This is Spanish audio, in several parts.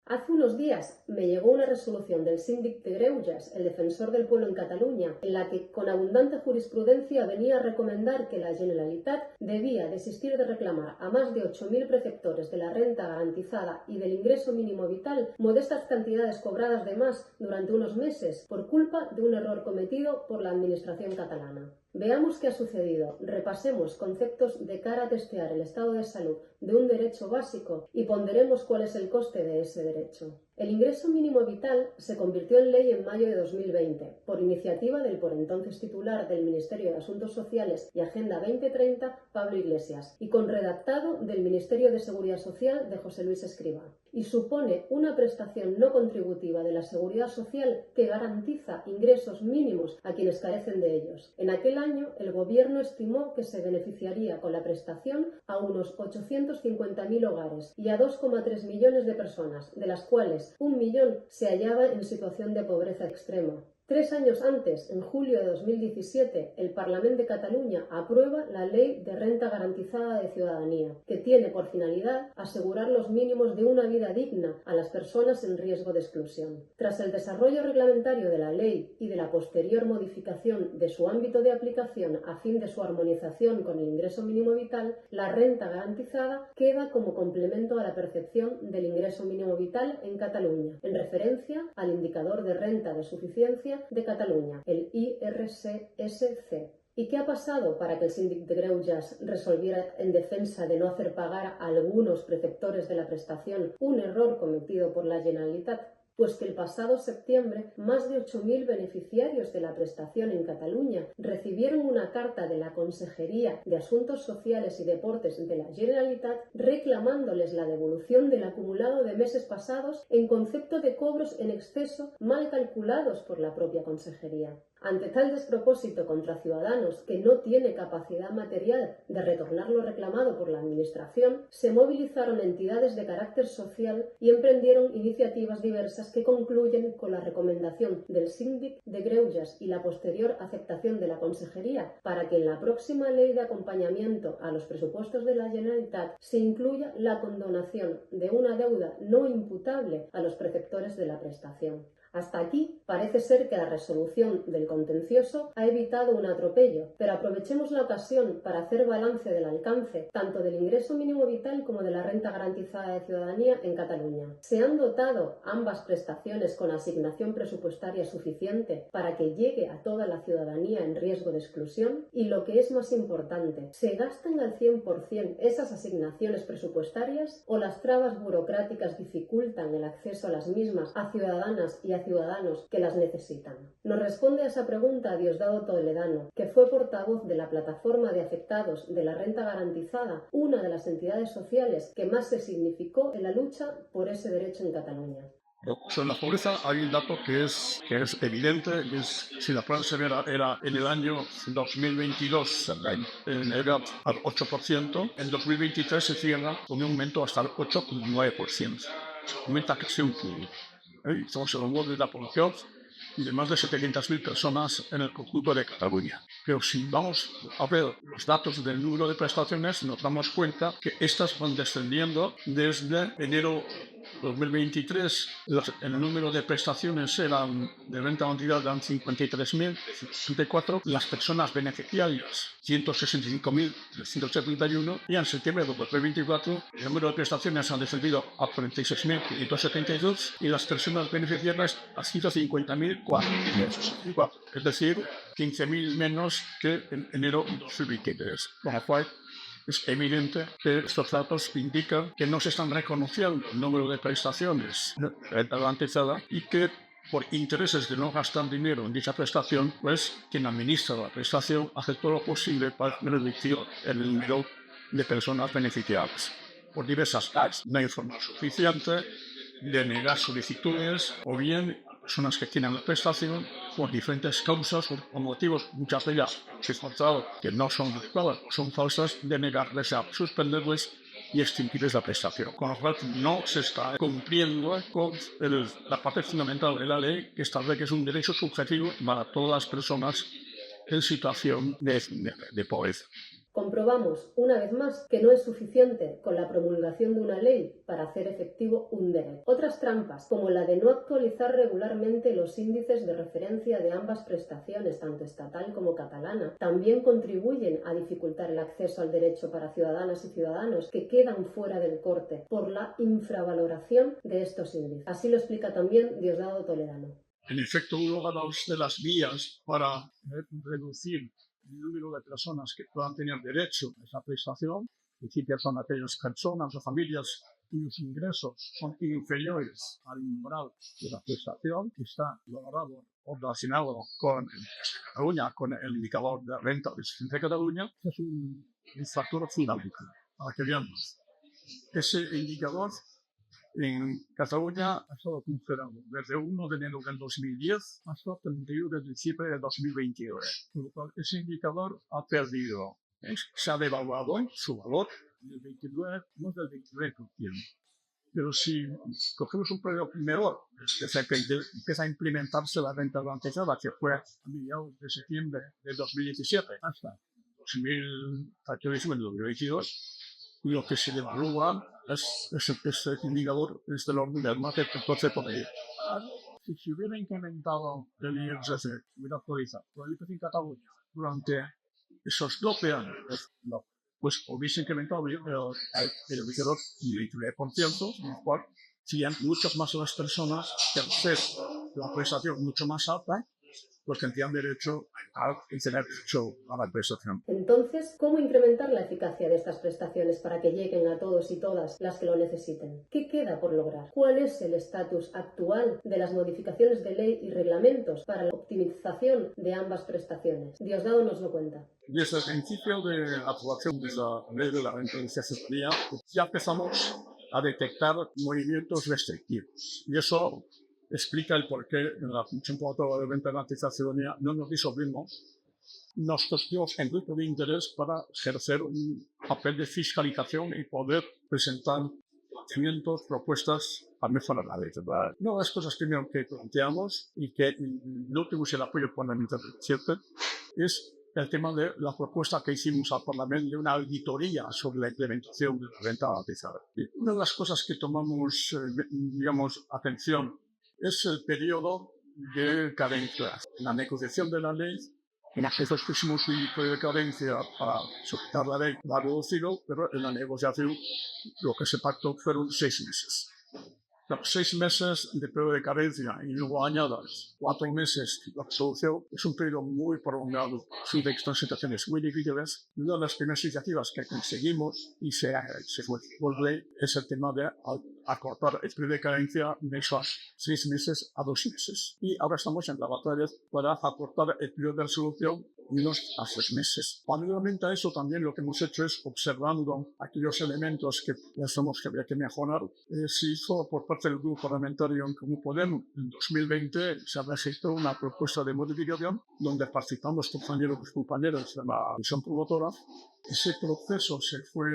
Hace unos días me llegó una resolución del Síndic de Greuges, el defensor del pueblo en Cataluña, en la que con abundante jurisprudencia venía a recomendar que la Generalitat debía desistir de reclamar a más de 8.000 preceptores de la renta garantizada y del ingreso mínimo vital modestas cantidades cobradas de más durante unos meses por culpa de un error cometido por la administración catalana. Veamos qué ha sucedido, repasemos conceptos de cara a testear el estado de salud de un derecho básico y ponderemos cuál es el coste de ese derecho. El ingreso mínimo vital se convirtió en ley en mayo de 2020 por iniciativa del por entonces titular del Ministerio de Asuntos Sociales y Agenda 2030, Pablo Iglesias, y con redactado del Ministerio de Seguridad Social de José Luis Escrivá. Y supone una prestación no contributiva de la Seguridad Social que garantiza ingresos mínimos a quienes carecen de ellos. En aquel año, el Gobierno estimó que se beneficiaría con la prestación a unos 850.000 hogares y a 2,3 millones de personas, de las cuales 1 millón se hallaba en situación de pobreza extrema. 3 años antes, en julio de 2017, el Parlament de Cataluña aprueba la Ley de Renta Garantizada de Ciudadanía, que tiene por finalidad asegurar los mínimos de una vida digna a las personas en riesgo de exclusión. Tras el desarrollo reglamentario de la ley y de la posterior modificación de su ámbito de aplicación a fin de su armonización con el ingreso mínimo vital, la renta garantizada queda como complemento a la percepción del ingreso mínimo vital en Cataluña, en referencia al indicador de renta de suficiencia de Cataluña, el IRSSC. ¿Y qué ha pasado para que el Síndic de Greuges resolviera en defensa de no hacer pagar a algunos preceptores de la prestación un error cometido por la Generalitat? Pues que el pasado septiembre más de 8.000 beneficiarios de la prestación en Cataluña recibieron una carta de la Consejería de Asuntos Sociales y Deportes de la Generalitat reclamándoles la devolución del acumulado de meses pasados en concepto de cobros en exceso mal calculados por la propia Consejería. Ante tal despropósito contra ciudadanos que no tiene capacidad material de retornar lo reclamado por la Administración, se movilizaron entidades de carácter social y emprendieron iniciativas diversas que concluyen con la recomendación del Síndic de Greuges y la posterior aceptación de la Consejería para que en la próxima ley de acompañamiento a los presupuestos de la Generalitat se incluya la condonación de una deuda no imputable a los preceptores de la prestación. Hasta aquí parece ser que la resolución del contencioso ha evitado un atropello, pero aprovechemos la ocasión para hacer balance del alcance tanto del ingreso mínimo vital como de la renta garantizada de ciudadanía en Cataluña. ¿Se han dotado ambas prestaciones con asignación presupuestaria suficiente para que llegue a toda la ciudadanía en riesgo de exclusión? Y lo que es más importante, ¿se gastan al 100% esas asignaciones presupuestarias o las trabas burocráticas dificultan el acceso a las mismas a ciudadanas y a ciudadanos que las necesitan? Nos responde a esa pregunta Diosdado Toledano, que fue portavoz de la Plataforma de Afectados de la Renta Garantizada, una de las entidades sociales que más se significó en la lucha por ese derecho en Cataluña. Sobre la pobreza hay un dato que es evidente, que es si la prueba severa era en el año 2022 era al 8%, en 2023 se cierra con un aumento hasta el 8,9%. Aumenta casi un punto. Estamos hablando de la población de más de 700.000 personas en el conjunto de Cataluña. Pero si vamos a ver los datos del número de prestaciones, nos damos cuenta que estas van descendiendo desde enero 2023. El número de prestaciones eran de renta garantizada eran 53.064, las personas beneficiarias 165.371 y en septiembre de 2024 el número de prestaciones ha descendido a 46.572 y las personas beneficiarias a 150.400, es decir, 15.000 menos que en enero de 2023. Con lo cual, es evidente que estos datos indican que no se están reconociendo el número de prestaciones de renta garantizada y que por intereses de no gastar dinero en dicha prestación, pues quien administra la prestación hace todo lo posible para reducir el número de personas beneficiadas por diversas causas. No hay información suficiente, denegar solicitudes o bien personas que tienen la prestación por diferentes causas o motivos, muchas de ellas se ha encontrado que no son adecuadas o son falsas, denegarles a suspenderles y extinguirles la prestación. Con lo cual no se está cumpliendo con la parte fundamental de la ley que establece que es un derecho subjetivo para todas las personas en situación de pobreza. Comprobamos, una vez más, que no es suficiente con la promulgación de una ley para hacer efectivo un derecho. Otras trampas, como la de no actualizar regularmente los índices de referencia de ambas prestaciones, tanto estatal como catalana, también contribuyen a dificultar el acceso al derecho para ciudadanas y ciudadanos que quedan fuera del corte por la infravaloración de estos índices. Así lo explica también Diosdado Toledano. En efecto, una de las vías para reducir el número de personas que puedan tener derecho a esa prestación, en principio son aquellas personas o familias cuyos ingresos son inferiores al umbral de la prestación, que está valorado o relacionado con Cataluña, con el indicador de renta de Cataluña, que es un factor fundamental para que veamos. Ese indicador en Cataluña ha estado congelado desde 1 de enero del 2010 hasta 31 de diciembre del 2022. Por lo cual, ese indicador ha perdido. Se ha devaluado su valor del 29, no del 29%. Pero si cogemos un periodo menor, desde que empieza a implementarse la renta garantizada, que fue a mediados de septiembre de 2017 hasta 2022, lo que se devalúa es este indicador, es del orden del más del 14%. Si se hubiera incrementado el IRPF, hubiera actualizado el IRPF en Cataluña durante esos 12 años, pues hubiese incrementado el indicador del 29%, con lo cual serían muchas más las personas que al ser la prestación mucho más alta, pues tendrían derecho a tener derecho a la prestación. Entonces, ¿cómo incrementar la eficacia de estas prestaciones para que lleguen a todos y todas las que lo necesiten? ¿Qué queda por lograr? ¿Cuál es el estatus actual de las modificaciones de ley y reglamentos para la optimización de ambas prestaciones? Diosdado nos lo cuenta. Desde el principio de la aprobación de la ley de la renta de ciudadanía, ya empezamos a detectar movimientos restrictivos. Y eso explica el porqué en la función de la renta de ciudadanía no nos disolvimos. Nos pusimos en grupo de interés para ejercer un papel de fiscalización y poder presentar planteamientos, propuestas para mejorar la ley. Una de las cosas primero que planteamos y que no tuvimos el apoyo parlamentario siempre es el tema de la propuesta que hicimos al Parlamento de una auditoría sobre la implementación de la renta garantizada. Una de las cosas que tomamos, atención es el periodo de carencia. La negociación de la ley, nosotros pusimos un periodo de carencia para solicitar la ley, la reducido, pero en la negociación lo que se pactó fueron 6 meses. Los 6 meses de periodo de carencia y luego añadas 4 meses de absolución es un periodo muy prolongado. Son situaciones muy difíciles. Una de las primeras iniciativas que conseguimos y se fue por ley es el tema de acortar el periodo de carencia de esos 6 meses a 2 meses. Y ahora estamos en la batalla para acortar el periodo de absolución a 6 meses. Paralelamente a eso, también lo que hemos hecho es, observando aquellos elementos que pensamos que había que mejorar, se hizo por parte del grupo parlamentario en Común Podemos. En 2020 se ha registrado una propuesta de modificación donde participamos compañeros y compañeras de la comisión promotora. Ese proceso se fue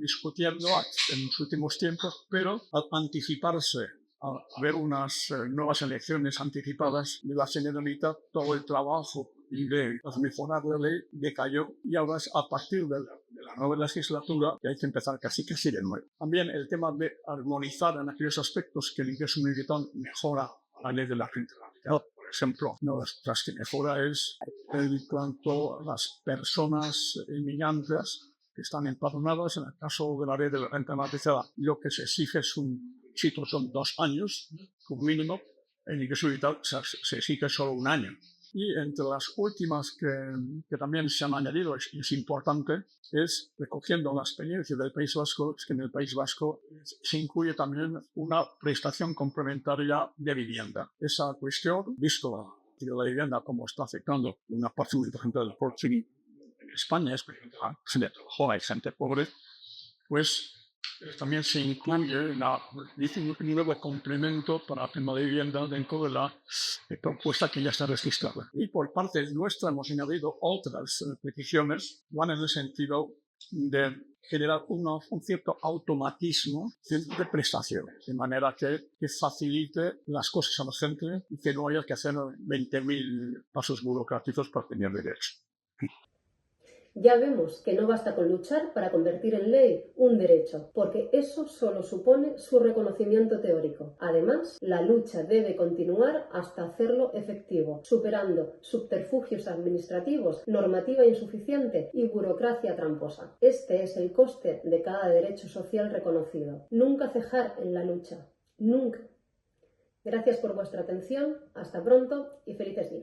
discutiendo en los últimos tiempos, pero al anticiparse a haber unas nuevas elecciones anticipadas de la Generalitat, todo el trabajo y de mejorar la ley decayó, y ahora es a partir de la nueva legislatura que hay que empezar casi de nuevo. También el tema de armonizar en aquellos aspectos que el ingreso mínimo mejora la ley de la renta. Por ejemplo, una de las cosas que mejora es en cuanto a las personas inmigrantes que están empadronadas. En el caso de la ley de la renta garantizada, lo que se exige es son 2 años como mínimo. En ingreso vital se exige solo 1 año. Y entre las últimas que también se han añadido, es importante, es recogiendo la experiencia del País Vasco, es que en el País Vasco se incluye también una prestación complementaria de vivienda. Esa cuestión, visto la vivienda como está afectando una parte muy importante del porcino en España, es gente joven, gente pobre, pues también se incluye un nuevo complemento para el tema de vivienda dentro de la propuesta que ya está registrada. Y por parte nuestra hemos añadido otras peticiones, van en el sentido de generar un cierto automatismo de prestaciones, de manera que facilite las cosas a la gente y que no haya que hacer 20.000 pasos burocráticos para tener derecho. Ya vemos que no basta con luchar para convertir en ley un derecho, porque eso solo supone su reconocimiento teórico. Además, la lucha debe continuar hasta hacerlo efectivo, superando subterfugios administrativos, normativa insuficiente y burocracia tramposa. Este es el coste de cada derecho social reconocido. Nunca cejar en la lucha. Nunca. Gracias por vuestra atención. Hasta pronto y felices días.